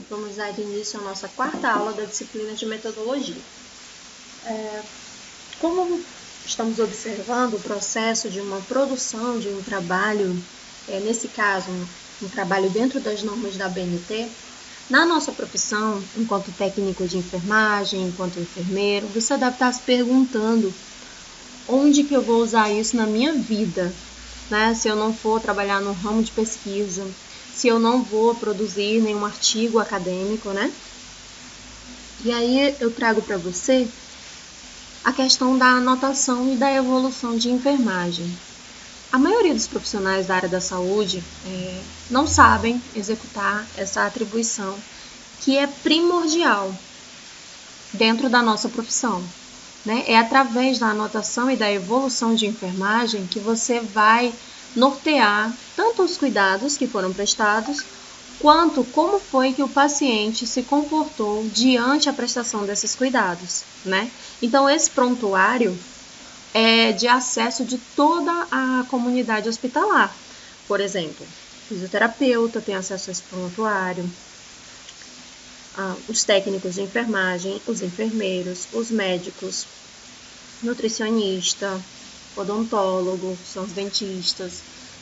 vamos dar início à nossa quarta aula da disciplina de metodologia. Como estamos observando o processo de uma produção de um trabalho, nesse caso, um trabalho dentro das normas da ABNT, na nossa profissão, enquanto técnico de enfermagem, enquanto enfermeiro, você deve estar se perguntando onde que eu vou usar isso na minha vida, né? Se eu não for trabalhar no ramo de pesquisa, se eu não vou produzir nenhum artigo acadêmico, né? E aí eu trago para você a questão da anotação e da evolução de enfermagem. A maioria dos profissionais da área da saúde não sabem executar essa atribuição, que é primordial dentro da nossa profissão, né? É através da anotação e da evolução de enfermagem que você vai nortear tanto os cuidados que foram prestados, quanto como foi que o paciente se comportou diante a prestação desses cuidados, né? Então, esse prontuário é de acesso de toda a comunidade hospitalar. Por exemplo, o fisioterapeuta tem acesso a esse prontuário, os técnicos de enfermagem, os enfermeiros, os médicos, nutricionista, odontólogo, são os dentistas,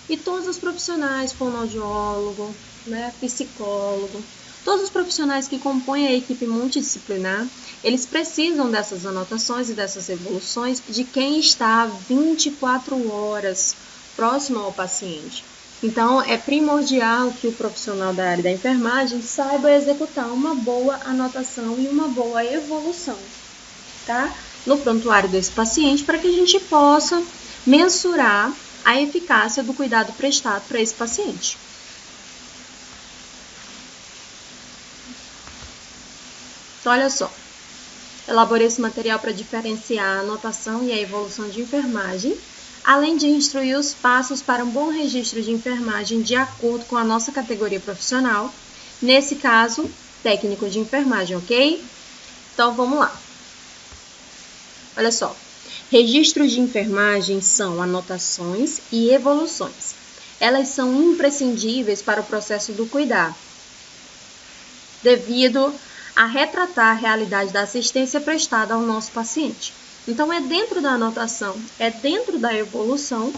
e todos os profissionais, fonoaudiólogo, né, psicólogo, todos os profissionais que compõem a equipe multidisciplinar, eles precisam dessas anotações e dessas evoluções de quem está 24 horas próximo ao paciente. Então, é primordial que o profissional da área da enfermagem saiba executar uma boa anotação e uma boa evolução, tá? No prontuário desse paciente, para que a gente possa mensurar a eficácia do cuidado prestado para esse paciente. Então, olha só, elaborei esse material para diferenciar a anotação e a evolução de enfermagem, além de instruir os passos para um bom registro de enfermagem de acordo com a nossa categoria profissional, nesse caso, técnico de enfermagem, ok? Então, vamos lá. Olha só, registros de enfermagem são anotações e evoluções. Elas são imprescindíveis para o processo do cuidado, devido a retratar a realidade da assistência prestada ao nosso paciente. Então, é dentro da anotação, é dentro da evolução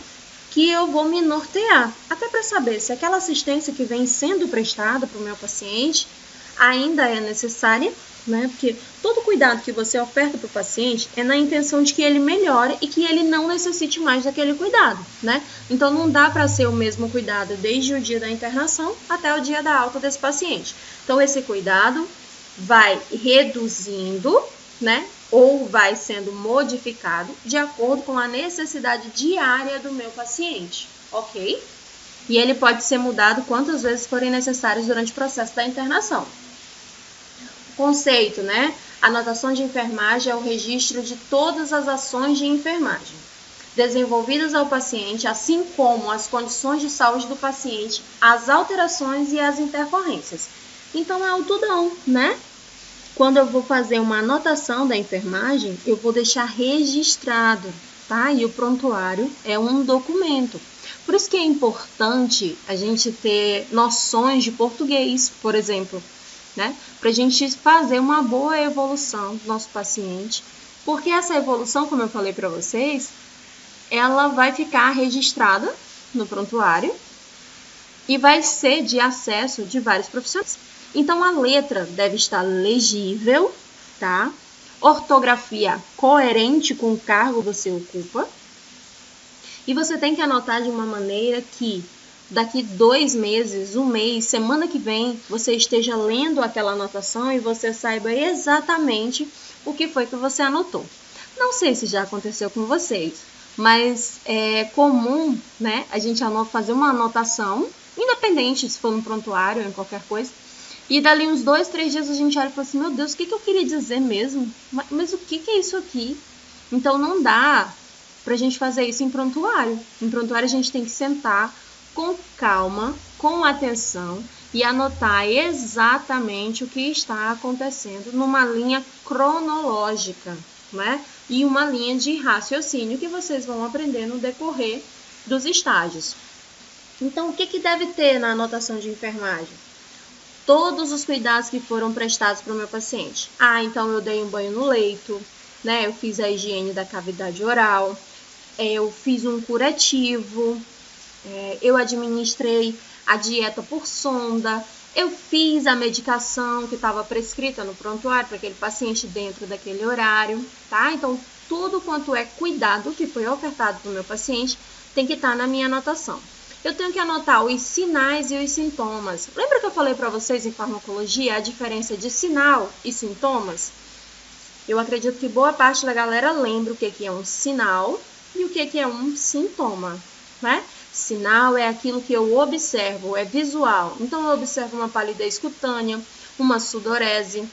que eu vou me nortear, até para saber se aquela assistência que vem sendo prestada para o meu paciente ainda é necessária, né? Porque todo cuidado que você oferta para o paciente é na intenção de que ele melhore e que ele não necessite mais daquele cuidado, né? Então, não dá para ser o mesmo cuidado desde o dia da internação até o dia da alta desse paciente. Então, esse cuidado vai reduzindo, né? Ou vai sendo modificado de acordo com a necessidade diária do meu paciente, ok? E ele pode ser mudado quantas vezes forem necessárias durante o processo da internação. Conceito, né? Anotação de enfermagem é o registro de todas as ações de enfermagem desenvolvidas ao paciente, assim como as condições de saúde do paciente, as alterações e as intercorrências. Então, é o tudão, né? Quando eu vou fazer uma anotação da enfermagem, eu vou deixar registrado, tá? E o prontuário é um documento. Por isso que é importante a gente ter noções de português, por exemplo, né? Para a gente fazer uma boa evolução do nosso paciente, porque essa evolução, como eu falei para vocês, ela vai ficar registrada no prontuário e vai ser de acesso de vários profissionais. Então, a letra deve estar legível, tá? Ortografia coerente com o cargo que você ocupa. E você tem que anotar de uma maneira que daqui 2 meses, 1 mês, semana que vem, você esteja lendo aquela anotação e você saiba exatamente o que foi que você anotou. Não sei se já aconteceu com vocês, mas é comum, né, a gente fazer uma anotação, independente se for no prontuário ou em qualquer coisa, e dali uns 2, 3 dias a gente olha e fala assim, meu Deus, o que eu queria dizer mesmo? Mas o que é isso aqui? Então, não dá pra gente fazer isso em prontuário. Em prontuário, a gente tem que sentar com calma, com atenção e anotar exatamente o que está acontecendo numa linha cronológica, né? E uma linha de raciocínio que vocês vão aprender no decorrer dos estágios. Então, o que deve ter na anotação de enfermagem? todos os cuidados que foram prestados para o meu paciente. Então eu dei um banho no leito, né? Eu fiz a higiene da cavidade oral, eu fiz um curativo, eu administrei a dieta por sonda, eu fiz a medicação que estava prescrita no prontuário para aquele paciente dentro daquele horário, tá? Então, tudo quanto é cuidado que foi ofertado para o meu paciente tem que estar na minha anotação. Eu tenho que anotar os sinais e os sintomas. Lembra que eu falei para vocês em farmacologia a diferença de sinal e sintomas? Eu acredito que boa parte da galera lembra o que é um sinal e o que é um sintoma, né? Sinal é aquilo que eu observo, é visual. Então, eu observo uma palidez cutânea, uma sudorese,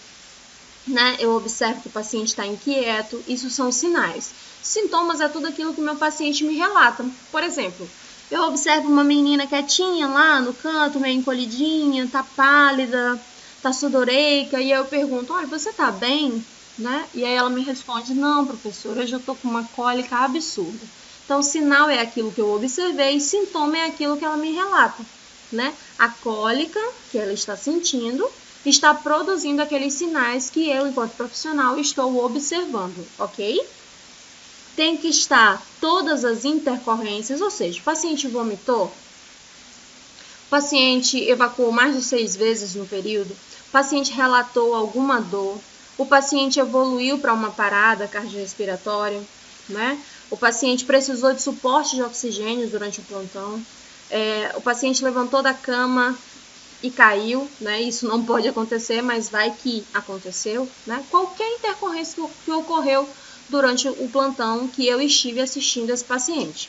né? Eu observo que o paciente está inquieto. Isso são sinais. Sintomas é tudo aquilo que o meu paciente me relata. Por exemplo, eu observo uma menina quietinha lá no canto, meio encolhidinha, tá pálida, tá sudoreica, e eu pergunto, olha, você tá bem? Né? E aí ela me responde, não, professora, hoje eu tô com uma cólica absurda. Então, sinal é aquilo que eu observei, sintoma é aquilo que ela me relata, né? A cólica que ela está sentindo está produzindo aqueles sinais que eu, enquanto profissional, estou observando, ok? Tem que estar todas as intercorrências, ou seja, o paciente vomitou, o paciente evacuou mais de 6 vezes no período, o paciente relatou alguma dor, o paciente evoluiu para uma parada cardiorrespiratória, né? O paciente precisou de suporte de oxigênio durante o plantão, o paciente levantou da cama e caiu, né? Isso não pode acontecer, mas vai que aconteceu, né? Qualquer intercorrência que ocorreu durante o plantão que eu estive assistindo esse paciente.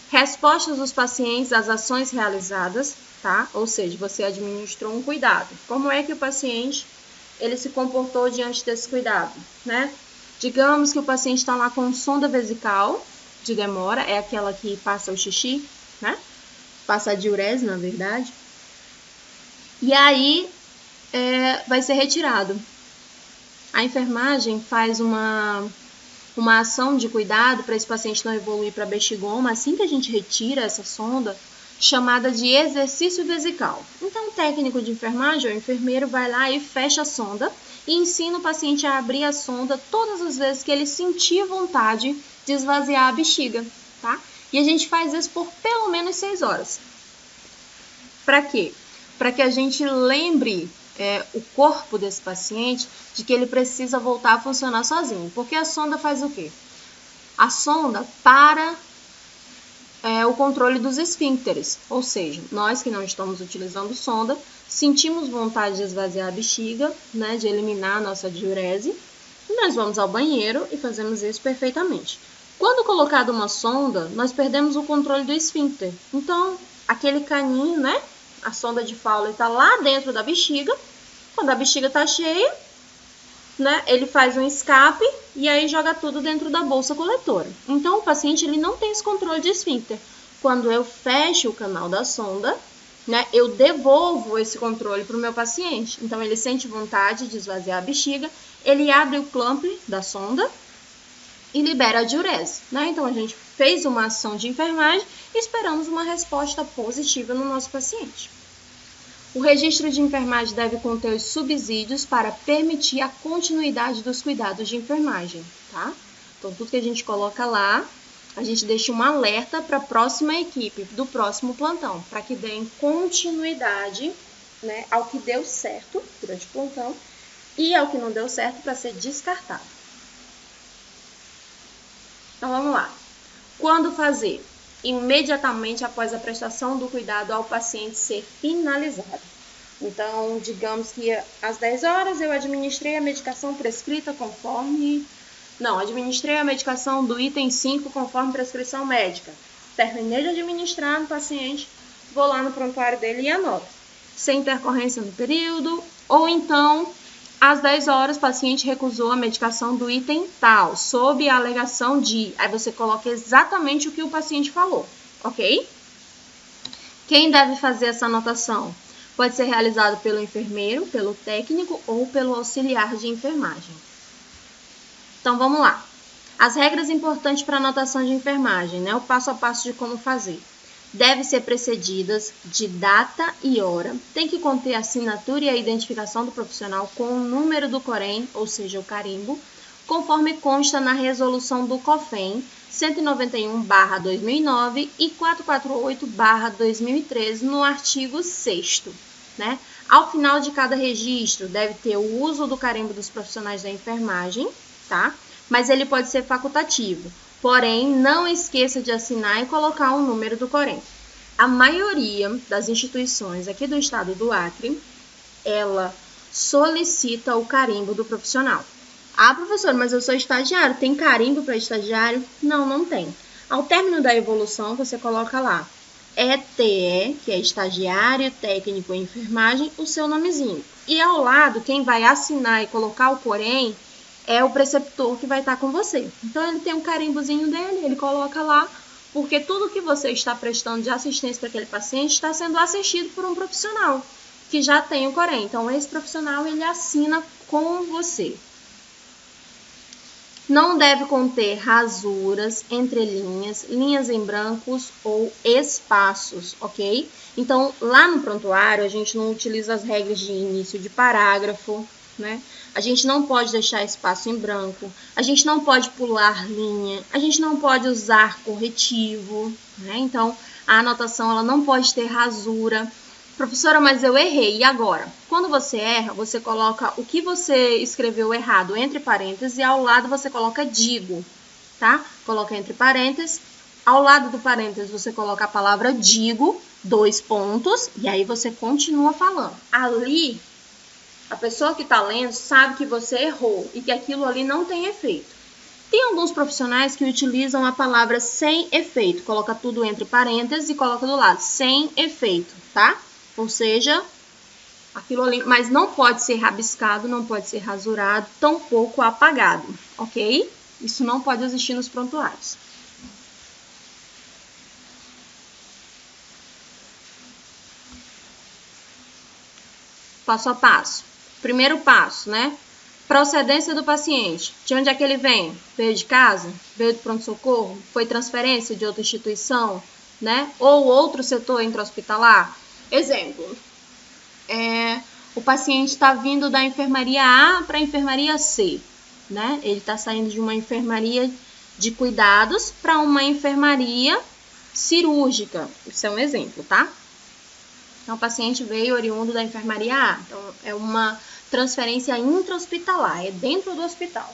Respostas dos pacientes às ações realizadas, tá? Ou seja, você administrou um cuidado. Como é que o paciente ele se comportou diante desse cuidado, né? Digamos que o paciente está lá com sonda vesical de demora, é aquela que passa o xixi, né? Passa a diurese, na verdade. E aí, vai ser retirado. A enfermagem faz uma ação de cuidado para esse paciente não evoluir para bexigoma assim que a gente retira essa sonda, chamada de exercício vesical. Então, o técnico de enfermagem, ou enfermeiro, vai lá e fecha a sonda e ensina o paciente a abrir a sonda todas as vezes que ele sentir vontade de esvaziar a bexiga, tá? E a gente faz isso por pelo menos 6 horas. Para quê? Para que a gente lembre o corpo desse paciente de que ele precisa voltar a funcionar sozinho. Porque a sonda faz o quê? A sonda para o controle dos esfíncteres, ou seja, nós que não estamos utilizando sonda, sentimos vontade de esvaziar a bexiga, né, de eliminar a nossa diurese, e nós vamos ao banheiro e fazemos isso perfeitamente. Quando colocada uma sonda, nós perdemos o controle do esfíncter. Então, aquele caninho, né, a sonda de Fowler está lá dentro da bexiga. Quando a bexiga está cheia, né, ele faz um escape e aí joga tudo dentro da bolsa coletora. Então, o paciente ele não tem esse controle de esfíncter. Quando eu fecho o canal da sonda, né, eu devolvo esse controle para o meu paciente. Então, ele sente vontade de esvaziar a bexiga, ele abre o clamp da sonda e libera a diurese, né? Então, a gente fez uma ação de enfermagem e esperamos uma resposta positiva no nosso paciente. O registro de enfermagem deve conter os subsídios para permitir a continuidade dos cuidados de enfermagem, tá? Então, tudo que a gente coloca lá, a gente deixa um alerta para a próxima equipe do próximo plantão, para que deem continuidade, né, ao que deu certo durante o plantão e ao que não deu certo para ser descartado. Então, vamos lá. Quando fazer? Imediatamente após a prestação do cuidado ao paciente ser finalizado. Então, digamos que às 10 horas eu administrei a medicação prescrita conforme... Não, administrei a medicação do item 5 conforme prescrição médica. Terminei de administrar no paciente, vou lá no prontuário dele e anoto. Sem intercorrência no período, ou então... Às 10 horas, o paciente recusou a medicação do item tal, sob a alegação de... Aí você coloca exatamente o que o paciente falou, ok? Quem deve fazer essa anotação? Pode ser realizado pelo enfermeiro, pelo técnico ou pelo auxiliar de enfermagem. Então, vamos lá. As regras importantes para anotação de enfermagem, né? O passo a passo de como fazer. deve ser precedidas de data e hora, tem que conter a assinatura e a identificação do profissional com o número do COREN, ou seja, o carimbo, conforme consta na resolução do COFEN 191/2009 e 448/2013, no artigo 6º, né? Ao final de cada registro, deve ter o uso do carimbo dos profissionais da enfermagem, tá? Mas ele pode ser facultativo. Porém, não esqueça de assinar e colocar o número do COREN. A maioria das instituições aqui do estado do Acre, ela solicita o carimbo do profissional. Ah, professor, mas eu sou estagiário, tem carimbo para estagiário? Não, não tem. Ao término da evolução, você coloca lá ETE, que é estagiário, técnico em enfermagem, o seu nomezinho. E ao lado, quem vai assinar e colocar o COREN é o preceptor que vai estar com você. Então, ele tem um carimbozinho dele, ele coloca lá, porque tudo que você está prestando de assistência para aquele paciente está sendo assistido por um profissional que já tem o COREN. Então, esse profissional, ele assina com você. Não deve conter rasuras, entrelinhas, linhas em brancos ou espaços, ok? Então, lá no prontuário, a gente não utiliza as regras de início de parágrafo, né? A gente não pode deixar espaço em branco, a gente não pode pular linha, a gente não pode usar corretivo, né? Então, a anotação ela não pode ter rasura. Professora, mas eu errei, e agora? Quando você erra, você coloca o que você escreveu errado entre parênteses e ao lado você coloca digo, tá? Coloca entre parênteses, ao lado do parênteses você coloca a palavra digo, 2 pontos, e aí você continua falando. Ali, a pessoa que está lendo sabe que você errou e que aquilo ali não tem efeito. Tem alguns profissionais que utilizam a palavra sem efeito, coloca tudo entre parênteses e coloca do lado, sem efeito, tá? Ou seja, aquilo ali, mas não pode ser rabiscado, não pode ser rasurado, tampouco apagado, ok? Isso não pode existir nos prontuários. Passo a passo. Primeiro passo, né? Procedência do paciente. De onde é que ele vem? Veio de casa? Veio do pronto-socorro? Foi transferência de outra instituição? Né? Ou outro setor intra-hospitalar? Exemplo, o paciente está vindo da enfermaria A para a enfermaria C, né? Ele está saindo de uma enfermaria de cuidados para uma enfermaria cirúrgica. Isso é um exemplo, tá? Então, o paciente veio oriundo da enfermaria A. Então, é uma transferência intra-hospitalar, é dentro do hospital.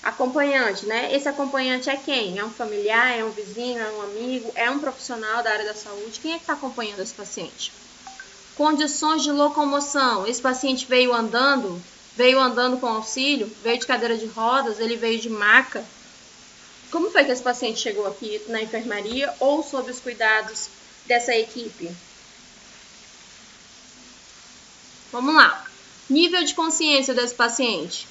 Acompanhante, né? Esse acompanhante é quem? É um familiar, é um vizinho, é um amigo, é um profissional da área da saúde? Quem é que está acompanhando esse paciente? Condições de locomoção. Esse paciente veio andando com auxílio, veio de cadeira de rodas, ele veio de maca. Como foi que esse paciente chegou aqui na enfermaria ou sob os cuidados dessa equipe? Vamos lá. Nível de consciência desse paciente.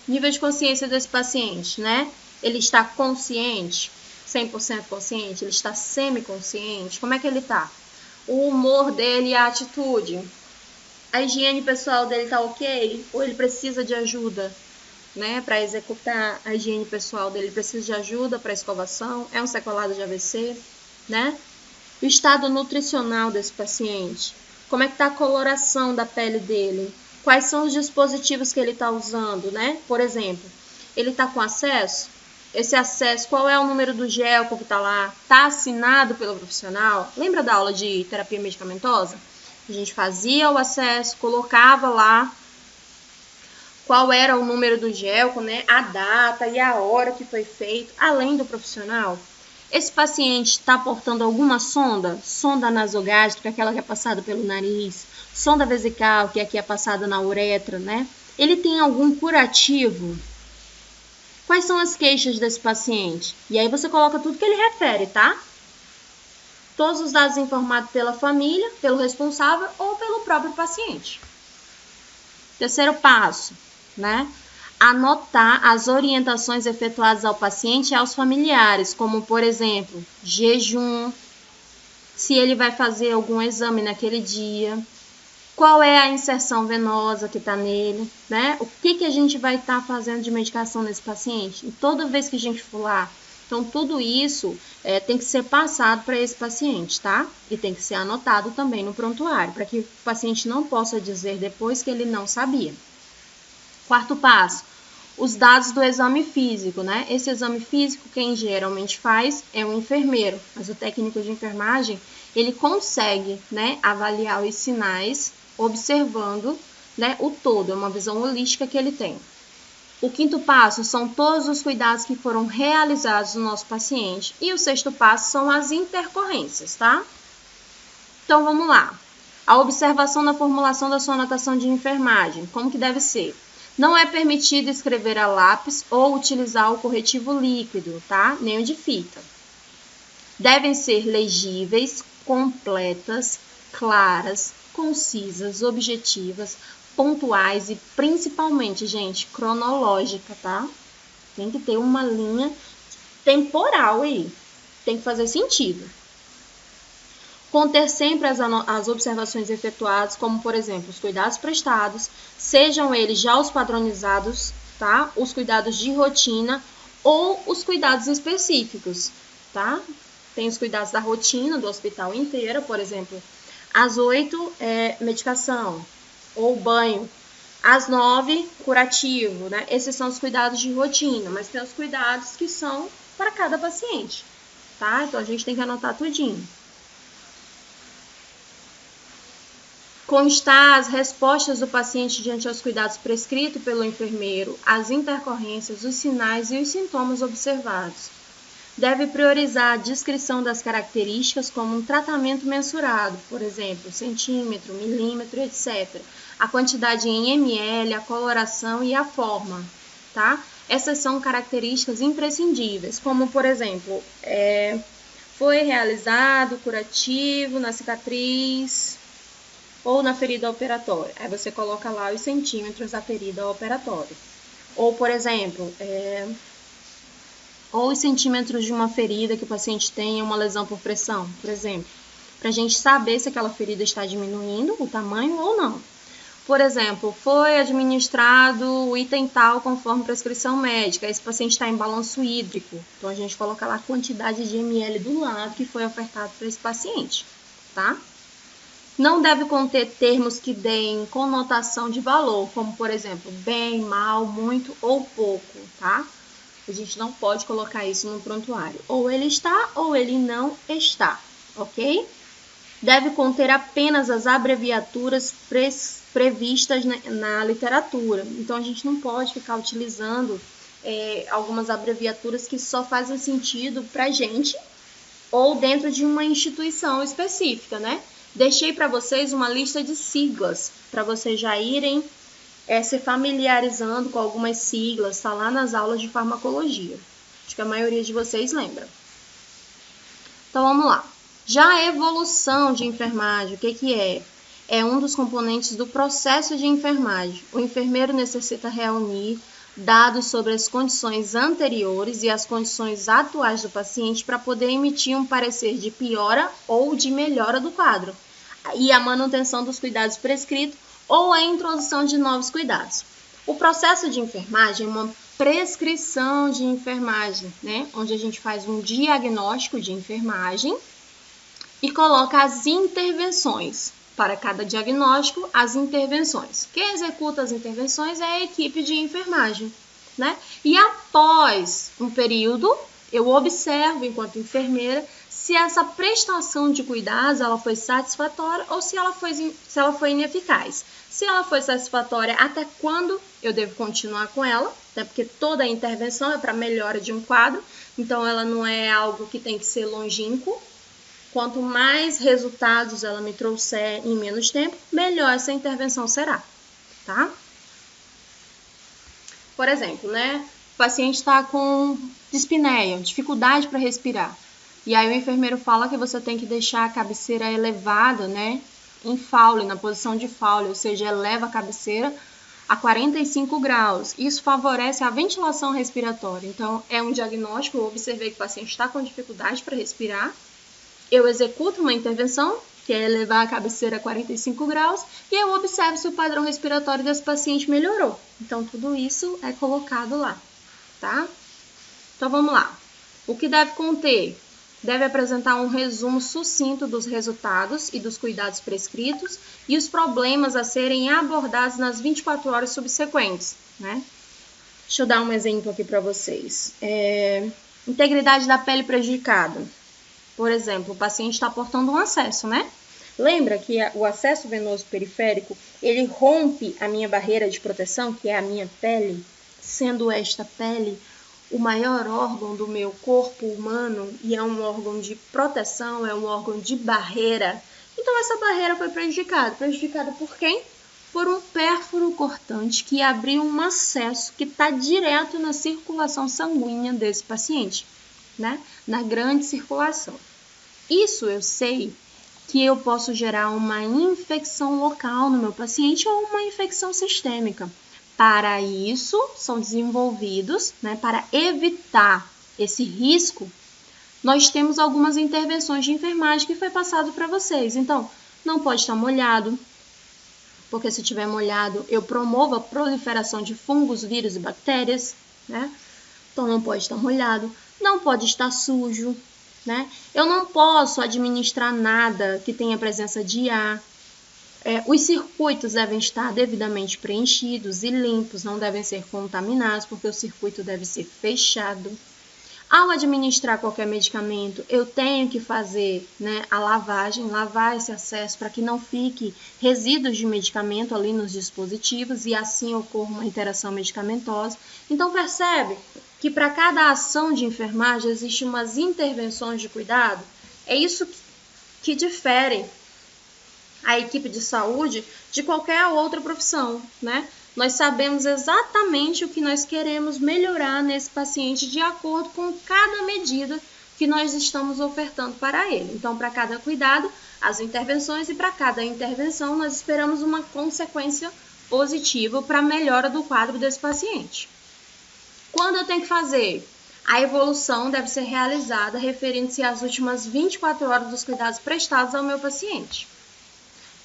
Nível de consciência desse paciente, né? Ele está consciente, 100% consciente? Ele está semiconsciente? Como é que ele está? O humor dele e a atitude? A higiene pessoal dele está ok? Ou ele precisa de ajuda, né? Para executar a higiene pessoal dele, ele precisa de ajuda para escovação? É um sequelado de AVC, né? O estado nutricional desse paciente? Como é que está a coloração da pele dele? Quais são os dispositivos que ele está usando, né? Por exemplo, ele está com acesso? Esse acesso, qual é o número do gel que está lá? Está assinado pelo profissional? Lembra da aula de terapia medicamentosa? A gente fazia o acesso, colocava lá qual era o número do gel, né? A data e a hora que foi feito, além do profissional. Esse paciente está portando alguma sonda? Sonda nasogástrica, aquela que é passada pelo nariz, sonda vesical, que aqui é passada na uretra, né? Ele tem algum curativo? Quais são as queixas desse paciente? E aí você coloca tudo que ele refere, tá? Todos os dados informados pela família, pelo responsável ou pelo próprio paciente. Terceiro passo, né? Anotar as orientações efetuadas ao paciente e aos familiares, como, por exemplo, jejum, se ele vai fazer algum exame naquele dia, qual é a inserção venosa que está nele, né? O que a gente vai estar fazendo de medicação nesse paciente. E toda vez que a gente for lá, então tudo isso tem que ser passado para esse paciente, tá? E tem que ser anotado também no prontuário, para que o paciente não possa dizer depois que ele não sabia. Quarto passo, os dados do exame físico, né? Esse exame físico, quem geralmente faz é o enfermeiro, mas o técnico de enfermagem, ele consegue, né, avaliar os sinais observando, né, o todo, é uma visão holística que ele tem. O quinto passo são todos os cuidados que foram realizados no nosso paciente. E o sexto passo são as intercorrências, tá? Então, vamos lá. A observação da formulação da sua anotação de enfermagem. Como que deve ser? Não é permitido escrever a lápis ou utilizar o corretivo líquido, tá? Nem o de fita. Devem ser legíveis, completas, claras, concisas, objetivas, pontuais e principalmente, gente, cronológica, tá? Tem que ter uma linha temporal aí. Tem que fazer sentido. Conter sempre as observações efetuadas, como, por exemplo, os cuidados prestados, sejam eles já os padronizados, tá? Os cuidados de rotina ou os cuidados específicos, tá? Tem os cuidados da rotina do hospital inteiro, por exemplo, às 8 medicação ou banho, às 9 curativo, né? Esses são os cuidados de rotina, mas tem os cuidados que são para cada paciente, tá? Então a gente tem que anotar tudinho. Constar as respostas do paciente diante aos cuidados prescritos pelo enfermeiro, as intercorrências, os sinais e os sintomas observados. Deve priorizar a descrição das características como um tratamento mensurado, por exemplo, centímetro, milímetro, etc. A quantidade em ml, a coloração e a forma, tá? Essas são características imprescindíveis, como, por exemplo, foi realizado curativo na cicatriz ou na ferida operatória. Aí você coloca lá os centímetros da ferida operatória. Ou, por exemplo, ou os centímetros de uma ferida que o paciente tenha uma lesão por pressão, por exemplo, para a gente saber se aquela ferida está diminuindo o tamanho ou não. Por exemplo, foi administrado o item tal conforme prescrição médica, esse paciente está em balanço hídrico, então a gente coloca lá a quantidade de ml do lado que foi ofertado para esse paciente, tá? Não deve conter termos que deem conotação de valor, como, por exemplo, bem, mal, muito ou pouco, tá? A gente não pode colocar isso no prontuário. Ou ele está ou ele não está, ok? Deve conter apenas as abreviaturas previstas na literatura. Então, a gente não pode ficar utilizando algumas abreviaturas que só fazem sentido para a gente ou dentro de uma instituição específica, né? Deixei para vocês uma lista de siglas para vocês já irem se familiarizando com algumas siglas, está lá nas aulas de farmacologia. Acho que a maioria de vocês lembra. Então, vamos lá. Já a evolução de enfermagem, o que é? É um dos componentes do processo de enfermagem. O enfermeiro necessita reunir dados sobre as condições anteriores e as condições atuais do paciente para poder emitir um parecer de piora ou de melhora do quadro e a manutenção dos cuidados prescritos ou a introdução de novos cuidados. O processo de enfermagem é uma prescrição de enfermagem, né? Onde a gente faz um diagnóstico de enfermagem e coloca as intervenções. Para cada diagnóstico, as intervenções. Quem executa as intervenções é a equipe de enfermagem, né? E após um período, eu observo, enquanto enfermeira, se essa prestação de cuidados ela foi satisfatória ou se ela foi ineficaz. Se ela foi satisfatória, até quando eu devo continuar com ela, né? Porque toda intervenção é para melhora de um quadro, então ela não é algo que tem que ser longínquo. Quanto mais resultados ela me trouxer em menos tempo, melhor essa intervenção será, tá? Por exemplo, né? O paciente está com dispneia, dificuldade para respirar. E aí o enfermeiro fala que você tem que deixar a cabeceira elevada, né? Em Fowler, na posição de Fowler, ou seja, eleva a cabeceira a 45 graus. Isso favorece a ventilação respiratória. Então, é um diagnóstico, eu observei que o paciente está com dificuldade para respirar. Eu executo uma intervenção que é elevar a cabeceira a 45 graus, e eu observo se o padrão respiratório desse paciente melhorou. Então, tudo isso é colocado lá, tá? Então, vamos lá. O que deve conter? Deve apresentar um resumo sucinto dos resultados e dos cuidados prescritos e os problemas a serem abordados nas 24 horas subsequentes, né? Deixa eu dar um exemplo aqui para vocês. Integridade da pele prejudicada. Por exemplo, o paciente está portando um acesso, né? Lembra que o acesso venoso periférico, ele rompe a minha barreira de proteção, que é a minha pele, sendo esta pele o maior órgão do meu corpo humano e é um órgão de proteção, é um órgão de barreira. Então, essa barreira foi prejudicada. Prejudicada por quem? Por um pérfuro cortante que abriu um acesso que está direto na circulação sanguínea desse paciente, né? Na grande circulação. Isso eu sei que eu posso gerar uma infecção local no meu paciente ou uma infecção sistêmica. Para isso, são desenvolvidos, né, para evitar esse risco, nós temos algumas intervenções de enfermagem que foi passado para vocês. Então, não pode estar molhado, porque se estiver molhado, eu promovo a proliferação de fungos, vírus e bactérias, né? Então, não pode estar molhado, não pode estar sujo, né? Eu não posso administrar nada que tenha presença de ar. Os circuitos devem estar devidamente preenchidos e limpos, não devem ser contaminados, porque o circuito deve ser fechado. Ao administrar qualquer medicamento, eu tenho que fazer, né, a lavagem, lavar esse acesso para que não fique resíduos de medicamento ali nos dispositivos e assim ocorra uma interação medicamentosa. Então, percebe que para cada ação de enfermagem existem umas intervenções de cuidado? É isso que difere a equipe de saúde de qualquer outra profissão, né? Nós sabemos exatamente o que nós queremos melhorar nesse paciente de acordo com cada medida que nós estamos ofertando para ele. Então, para cada cuidado, as intervenções e para cada intervenção, nós esperamos uma consequência positiva para a melhora do quadro desse paciente. Quando eu tenho que fazer? A evolução deve ser realizada referindo-se às últimas 24 horas dos cuidados prestados ao meu paciente.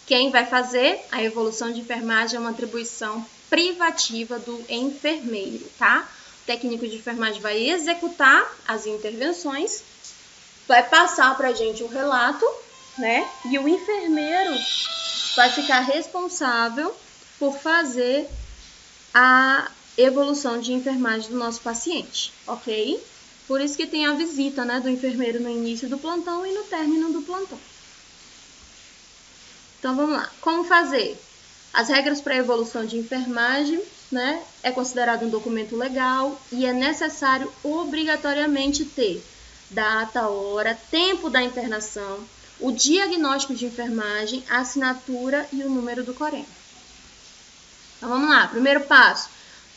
Quem vai fazer a evolução de enfermagem é uma atribuição privativa do enfermeiro, tá? O técnico de enfermagem vai executar as intervenções, vai passar para a gente o relato, né? E o enfermeiro vai ficar responsável por fazer a evolução de enfermagem do nosso paciente, ok? Por isso que tem a visita, né, do enfermeiro no início do plantão e no término do plantão. Então, vamos lá. Como fazer? As regras para a evolução de enfermagem, né, é considerado um documento legal e é necessário obrigatoriamente ter data, hora, tempo da internação, o diagnóstico de enfermagem, a assinatura e o número do Corém. Então, vamos lá. Primeiro passo.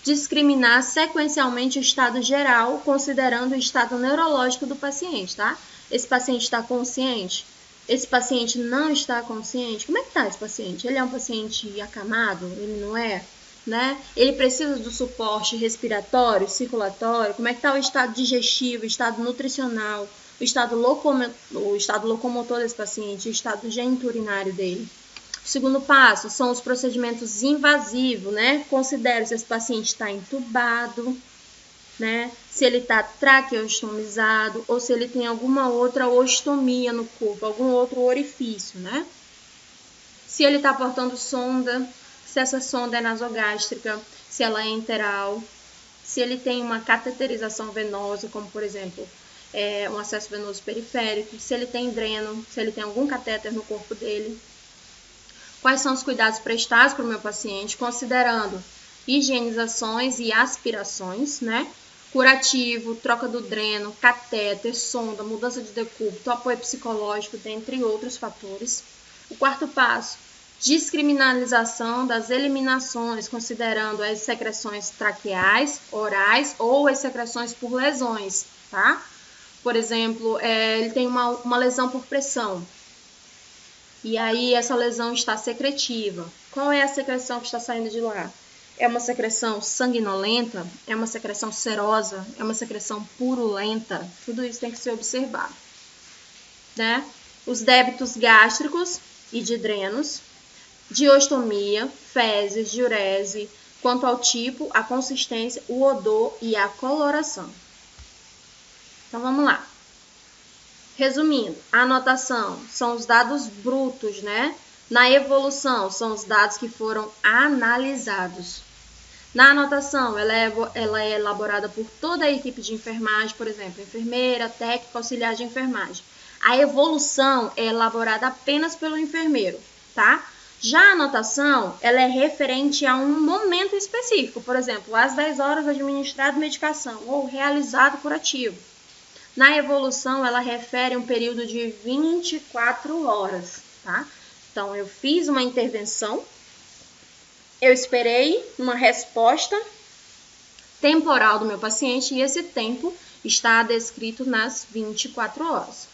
Discriminar sequencialmente o estado geral, considerando o estado neurológico do paciente, tá? Esse paciente está consciente? Esse paciente não está consciente? Como é que está esse paciente? Ele é um paciente acamado? Ele não é? Né? Ele precisa do suporte respiratório, circulatório? Como é que está o estado digestivo, o estado nutricional, o estado locomotor desse paciente, o estado geniturinário dele? O segundo passo são os procedimentos invasivos, né? Considere se esse paciente está entubado, né? Se ele está traqueostomizado ou se ele tem alguma outra ostomia no corpo, algum outro orifício, né? Se ele está portando sonda, se essa sonda é nasogástrica, se ela é enteral, se ele tem uma cateterização venosa, como por exemplo, um acesso venoso periférico, se ele tem dreno, se ele tem algum catéter no corpo dele. Quais são os cuidados prestados para o meu paciente, considerando higienizações e aspirações, né? Curativo, troca do dreno, catéter, sonda, mudança de decúbito, apoio psicológico, dentre outros fatores. O quarto passo, descriminalização das eliminações, considerando as secreções traqueais, orais ou as secreções por lesões, tá? Por exemplo, ele tem uma lesão por pressão. E aí essa lesão está secretiva. Qual é a secreção que está saindo de lá? É uma secreção sanguinolenta? É uma secreção serosa? É uma secreção purulenta? Tudo isso tem que ser observado, né? os débitos gástricos e de drenos, diostomia, fezes, diurese, quanto ao tipo, a consistência, o odor e a coloração. Então, vamos lá. Resumindo, a anotação são os dados brutos, né? Na evolução, são os dados que foram analisados. Na anotação, ela é elaborada por toda a equipe de enfermagem, por exemplo, enfermeira, técnico, auxiliar de enfermagem. A evolução é elaborada apenas pelo enfermeiro, tá? Já a anotação, ela é referente a um momento específico, por exemplo, às 10 horas administrado medicação ou realizado curativo. Na evolução, ela refere um período de 24 horas, tá? Então, eu fiz uma intervenção, eu esperei uma resposta temporal do meu paciente e esse tempo está descrito nas 24 horas.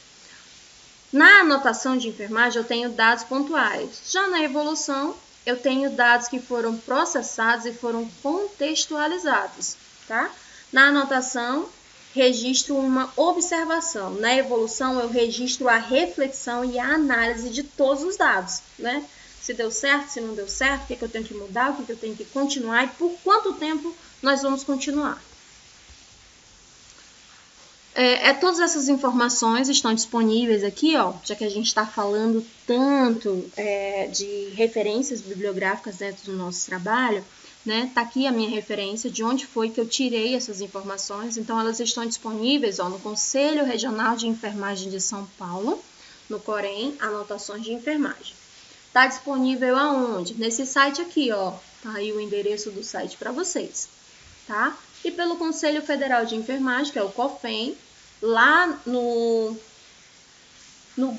Na anotação de enfermagem, eu tenho dados pontuais. Já na evolução, eu tenho dados que foram processados e foram contextualizados, tá? Na anotação, registro uma observação. Na evolução, eu registro a reflexão e a análise de todos os dados, né? Se deu certo, se não deu certo, o que eu tenho que mudar, o que eu tenho que continuar e por quanto tempo nós vamos continuar. Todas essas informações estão disponíveis aqui, ó, já que a gente está falando tanto de referências bibliográficas dentro do nosso trabalho, né? Tá aqui a minha referência de onde foi que eu tirei essas informações. Então, elas estão disponíveis, ó, no Conselho Regional de Enfermagem de São Paulo, no Corém, Anotações de Enfermagem. Tá disponível aonde? Nesse site aqui, ó. Tá aí o endereço do site para vocês, tá? E pelo Conselho Federal de Enfermagem, que é o COFEN, lá no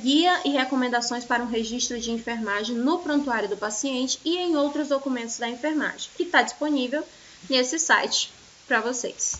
Guia e Recomendações para um Registro de Enfermagem no Prontuário do Paciente e em outros documentos da enfermagem, que está disponível nesse site para vocês.